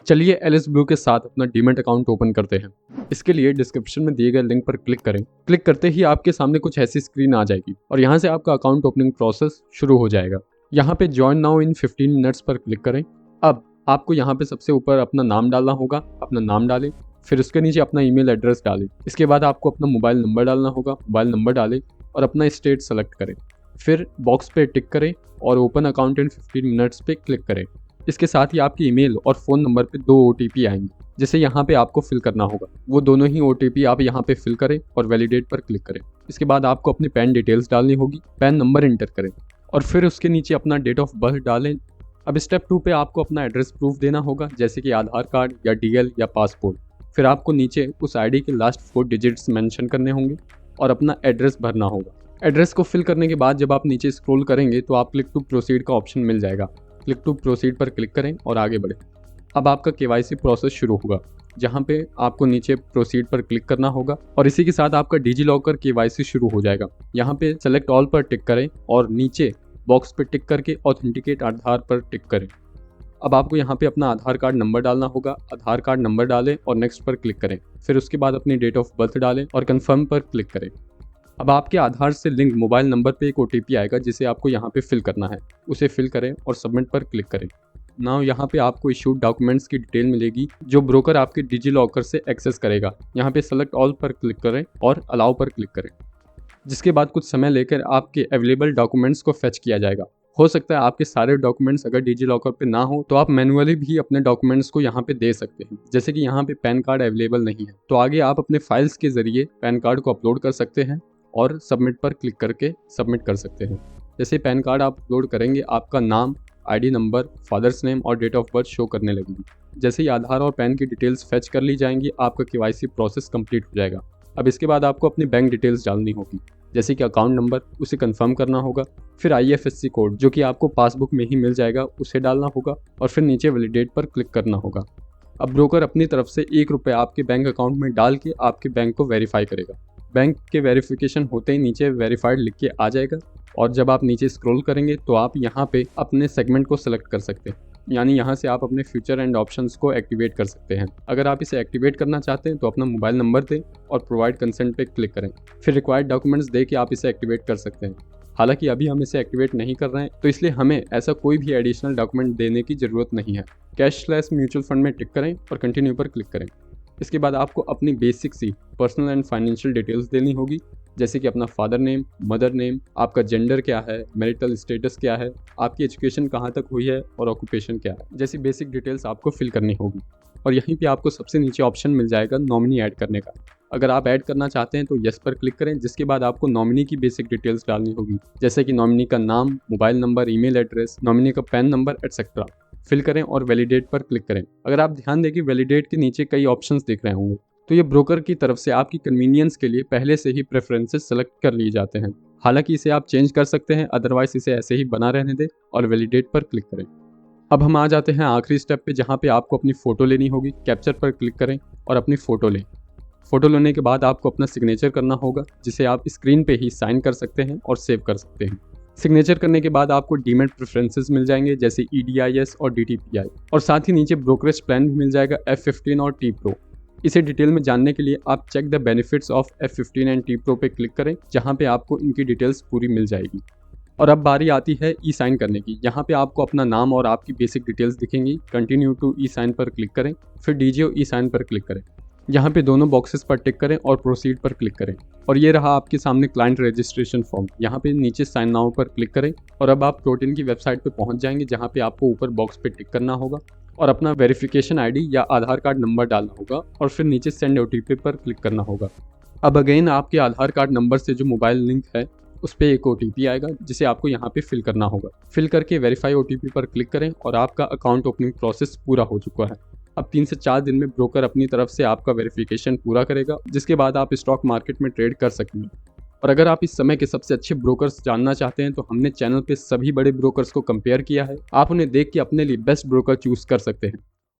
चलिए Alice blue के साथ अपना डीमैट अकाउंट ओपन करते हैं। इसके लिए डिस्क्रिप्शन में दिए गए लिंक पर क्लिक करें। क्लिक करते ही आपके सामने कुछ ऐसी स्क्रीन आ जाएगी और यहाँ से आपका अकाउंट ओपनिंग प्रोसेस शुरू हो जाएगा। यहाँ पे ज्वाइन नाउ इन 15 मिनट्स पर क्लिक करें। अब आपको यहाँ पे सबसे ऊपर अपना नाम डालना होगा, अपना नाम डालें, फिर उसके नीचे अपना ईमेल एड्रेस डालें। इसके बाद आपको अपना मोबाइल नंबर डालना होगा, मोबाइल नंबर डालें और अपना स्टेट सेलेक्ट करें। फिर बॉक्स पे टिक करें और ओपन अकाउंट इन 15 मिनट्स पे क्लिक करें। इसके साथ ही आपकी ईमेल और फ़ोन नंबर पे 2 OTP आएंगे, जिसे यहाँ पे आपको फिल करना होगा। वो दोनों ही OTP आप यहाँ पे फिल करें और वैलिडेट पर क्लिक करें। इसके बाद आपको अपनी पैन डिटेल्स डालनी होगी, पैन नंबर इंटर करें और फिर उसके नीचे अपना डेट ऑफ बर्थ डालें। अब स्टेप 2 पे आपको अपना एड्रेस प्रूफ देना होगा, जैसे कि आधार कार्ड या DL या पासपोर्ट। फिर आपको नीचे उस ID के लास्ट 4 डिजिट्स मेंशन करने होंगे और अपना एड्रेस भरना होगा। एड्रेस को फिल करने के बाद जब आप नीचे स्क्रॉल करेंगे तो आप क्लिक टू प्रोसीड का ऑप्शन मिल जाएगा। क्लिक टू प्रोसीड पर क्लिक करें और आगे बढ़ें। अब आपका KYC प्रोसेस शुरू होगा, जहां पे आपको नीचे प्रोसीड पर क्लिक करना होगा और इसी के साथ आपका डिजिलॉकर KYC शुरू हो जाएगा। यहाँ पे सेलेक्ट ऑल पर टिक करें और नीचे बॉक्स पे टिक करके ऑथेंटिकेट आधार पर टिक करें। अब आपको यहाँ पे अपना आधार कार्ड नंबर डालना होगा, आधार कार्ड नंबर डालें और नेक्स्ट पर क्लिक करें। फिर उसके बाद अपनी डेट ऑफ बर्थ डालें और कन्फर्म पर क्लिक करें। अब आपके आधार से लिंक मोबाइल नंबर पे एक OTP आएगा, जिसे आपको यहाँ पे फिल करना है। उसे फिल करें और सबमिट पर क्लिक करें। नाउ यहाँ पे आपको इशूड डॉक्यूमेंट्स की डिटेल मिलेगी, जो ब्रोकर आपके डिजिलॉकर से एक्सेस करेगा। यहाँ पे सेलेक्ट ऑल पर क्लिक करें और अलाउ पर क्लिक करें, जिसके बाद कुछ समय लेकर आपके अवेलेबल डॉक्यूमेंट्स को फेच किया जाएगा। हो सकता है आपके सारे डॉक्यूमेंट्स अगर डिजिलॉकर पे ना हो तो आप मैनुअली भी अपने डॉक्यूमेंट्स को यहाँ पे दे सकते हैं। जैसे कि यहाँ पे पैन कार्ड अवेलेबल नहीं है तो आगे आप अपने फाइल्स के जरिए पैन कार्ड को अपलोड कर सकते हैं और सबमिट पर क्लिक करके सबमिट कर सकते हैं। जैसे पैन कार्ड आप अपलोड करेंगे, आपका नाम, ID नंबर, फादर्स नेम और डेट ऑफ बर्थ शो करने लगेगी। जैसे ही आधार और पैन की डिटेल्स फेच कर ली जाएंगी, आपका KYC प्रोसेस कंप्लीट हो जाएगा। अब इसके बाद आपको अपनी बैंक डिटेल्स डालनी होगी, जैसे कि अकाउंट नंबर, उसे कंफर्म करना होगा। फिर IFSC कोड, जो कि आपको पासबुक में ही मिल जाएगा, उसे डालना होगा और फिर नीचे वैलिडेट पर क्लिक करना होगा। अब ब्रोकर अपनी तरफ से 1 रुपये आपके बैंक अकाउंट में डाल के आपके बैंक को वेरीफाई करेगा। बैंक के वेरिफिकेशन होते ही नीचे वेरीफाइड लिख के आ जाएगा और जब आप नीचे स्क्रॉल करेंगे तो आप यहाँ पे अपने सेगमेंट को सिलेक्ट कर सकते हैं, यानी यहाँ से आप अपने फ्यूचर एंड ऑप्शंस को एक्टिवेट कर सकते हैं। अगर आप इसे एक्टिवेट करना चाहते हैं तो अपना मोबाइल नंबर दें और प्रोवाइड कंसेंट पे क्लिक करें। फिर रिक्वायर्ड डॉक्यूमेंट्स दे के आप इसे एक्टिवेट कर सकते हैं। हालांकि अभी हम इसे एक्टिवेट नहीं कर रहे हैं, तो इसलिए हमें ऐसा कोई भी एडिशनल डॉक्यूमेंट देने की ज़रूरत नहीं है। कैशलेस म्यूचुअल फंड में टिक करें और कंटिन्यू पर क्लिक करें। इसके बाद आपको अपनी बेसिक सी पर्सनल एंड फाइनेंशियल डिटेल्स देनी होगी, जैसे कि अपना फादर नेम, मदर नेम, आपका जेंडर क्या है, मैरिटल स्टेटस क्या है, आपकी एजुकेशन कहाँ तक हुई है और ऑक्यूपेशन क्या है, जैसी बेसिक डिटेल्स आपको फिल करनी होगी। और यहीं पे आपको सबसे नीचे ऑप्शन मिल जाएगा नॉमिनी ऐड करने का। अगर आप ऐड करना चाहते हैं तो यस पर क्लिक करें, जिसके बाद आपको नॉमिनी की बेसिक डिटेल्स डालनी होगी, जैसे कि नॉमिनी का नाम, mobile number, email address, nominee का पैन नंबर एटसेट्रा। फिल करें और वैलिडेट पर क्लिक करें। अगर आप ध्यान दें कि वैलिडेट के नीचे कई ऑप्शंस दिख रहे होंगे, तो ये ब्रोकर की तरफ से आपकी कन्वीनियंस के लिए पहले से ही प्रेफरेंसेस सेलेक्ट कर लिए जाते हैं। हालांकि इसे आप चेंज कर सकते हैं, अदरवाइज इसे ऐसे ही बना रहने दें और वैलिडेट पर क्लिक करें। अब हम आ जाते हैं आखिरी स्टेप पे, जहाँ पे आपको अपनी फ़ोटो लेनी होगी। कैप्चर पर क्लिक करें और अपनी फ़ोटो लें। फ़ोटो लेने के बाद आपको अपना सिग्नेचर करना होगा, जिसे आप स्क्रीन पे ही साइन कर सकते हैं और सेव कर सकते हैं। सिग्नेचर करने के बाद आपको डीमैट प्रेफरेंसेस मिल जाएंगे, जैसे EDIS और DTPI, और साथ ही नीचे ब्रोकरेज प्लान भी मिल जाएगा F15 और T Pro। इसे डिटेल में जानने के लिए आप check the benefits of F15 and T Pro पे क्लिक करें, जहां पे आपको इनकी डिटेल्स पूरी मिल जाएगी। और अब बारी आती है ई साइन करने की। यहाँ पे आपको अपना नाम और आपकी बेसिक डिटेल्स दिखेंगी। कंटिन्यू टू ई साइन पर क्लिक करें, फिर DGO ई साइन पर क्लिक करें। यहाँ पे दोनों बॉक्सेस पर टिक करें और प्रोसीड पर क्लिक करें। और ये रहा आपके सामने क्लाइंट रजिस्ट्रेशन फॉर्म। यहाँ पे नीचे साइन नाउ पर क्लिक करें और अब आप प्रोटीन की वेबसाइट पे पहुँच जाएंगे, जहाँ पे आपको ऊपर बॉक्स पे टिक करना होगा और अपना वेरिफिकेशन ID या आधार कार्ड नंबर डालना होगा और फिर नीचे सेंड OTP पर क्लिक करना होगा। अब अगेन आपके आधार कार्ड नंबर से जो मोबाइल लिंक है उस पर एक OTP आएगा, जिसे आपको यहाँ पे फिल करना होगा। फिल करके वेरीफाई OTP पर क्लिक करें और आपका अकाउंट ओपनिंग प्रोसेस पूरा हो चुका है। अब 3 से 4 दिन में ब्रोकर अपनी तरफ से आपका वेरिफिकेशन पूरा करेगा, जिसके बाद आप स्टॉक मार्केट में ट्रेड कर सकेंगे। और अगर आप इस समय के सबसे अच्छे ब्रोकर्स जानना चाहते हैं तो हमने चैनल पे सभी बड़े ब्रोकर्स को कंपेयर किया है। आप उन्हें देख के अपने लिए बेस्ट ब्रोकर चूज कर सकते हैं।